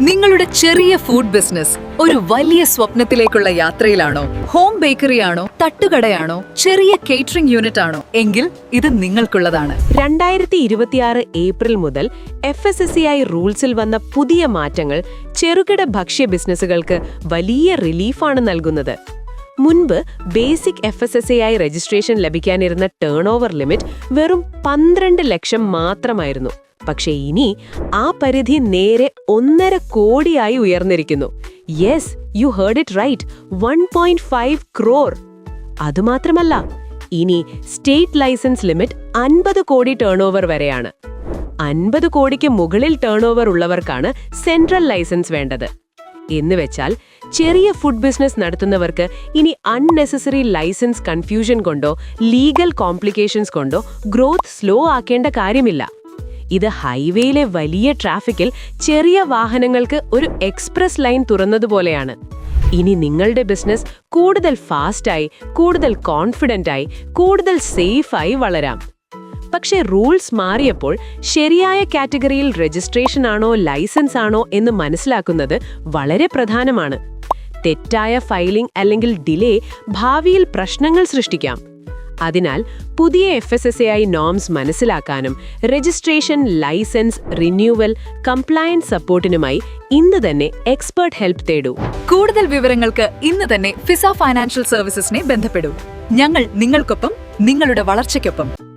നിങ്ങളുടെ ചെറിയ food business ഒരു വലിയ സ്വപ്നത്തിലേക്കുള്ള യാത്രയിലാണോ? ഹോം ബേക്കറി ആണോ, തട്ടുകടയാണോ, ചെറിയ കേറ്ററിംഗ് യൂണിറ്റ് ആണോ? എങ്കിൽ ഇത് നിങ്ങൾക്കുള്ളതാണ്. 2026 ഏപ്രിൽ മുതൽ FSSAI റൂൾസിൽ വന്ന പുതിയ മാറ്റങ്ങൾ ചെറുകിട ഭക്ഷ്യ ബിസിനസ്സുകൾക്ക് വലിയ റിലീഫാണ് നൽകുന്നത്. മുൻപ് ബേസിക് FSSAI രജിസ്ട്രേഷൻ ലഭിക്കാനിരുന്ന ടേൺ ഓവർ ലിമിറ്റ് വെറും 12 ലക്ഷം മാത്രമായിരുന്നു. പക്ഷേ ഇനി ആ പരിധി നേരെ 1.5 കോടിയായി ഉയർന്നിരിക്കുന്നു. Yes, you heard it right, 1.5 crore. അതുമാത്രമല്ല, ഇനി സ്റ്റേറ്റ് ലൈസൻസ് ലിമിറ്റ് 50 കോടി ടേൺ ഓവർ വരെയാണ്. 50 കോടിക്ക് മുകളിൽ ടേൺ ഓവർ ഉള്ളവർക്കാണ് സെൻട്രൽ ലൈസൻസ് വേണ്ടത്. എന്നുവെച്ചാൽ ചെറിയ ഫുഡ് ബിസിനസ് നടത്തുന്നവർക്ക് ഇനി അൺനെസസറി ലൈസൻസ് കൺഫ്യൂഷൻ കൊണ്ടോ ലീഗൽ കോംപ്ലിക്കേഷൻസ് കൊണ്ടോ ഗ്രോത്ത് സ്ലോ ആക്കേണ്ട കാര്യമില്ല. ഇത് ഹൈവേയിലെ വലിയ ട്രാഫിക്കിൽ ചെറിയ വാഹനങ്ങൾക്ക് ഒരു എക്സ്പ്രസ് ലൈൻ തുറന്നതുപോലെയാണ്. ഇനി നിങ്ങളുടെ ബിസിനസ് കൂടുതൽ ഫാസ്റ്റായി, കൂടുതൽ കോൺഫിഡൻ്റായി, കൂടുതൽ സേഫായി വളരാം. പക്ഷേ റൂൾസ് മാറിയപ്പോൾ ശരിയായ കാറ്റഗറിയിൽ രജിസ്ട്രേഷൻ ആണോ ലൈസൻസ് ആണോ എന്ന് മനസ്സിലാക്കുന്നത് വളരെ പ്രധാനമാണ്. തെറ്റായ ഫയലിംഗ് അല്ലെങ്കിൽ ഡിലേ ഭാവിയിൽ പ്രശ്നങ്ങൾ സൃഷ്ടിക്കാം. അതിനാൽ പുതിയ FSSAI നോംസ് മനസ്സിലാക്കാനും രജിസ്ട്രേഷൻ, ലൈസൻസ്, റിന്യൂവൽ, കംപ്ലയൻസ് സപ്പോർട്ടിനുമായി ഇന്ന് തന്നെ എക്സ്പെർട്ട് ഹെൽപ്പ് തേടൂ. കൂടുതൽ വിവരങ്ങൾക്ക് ഇന്ന് തന്നെ ഫിസ ഫൈനാൻഷ്യൽ സർവീസസിനെ ബന്ധപ്പെടൂ. ഞങ്ങൾ നിങ്ങൾക്കൊപ്പം, നിങ്ങളുടെ വളർച്ചയ്ക്കൊപ്പം.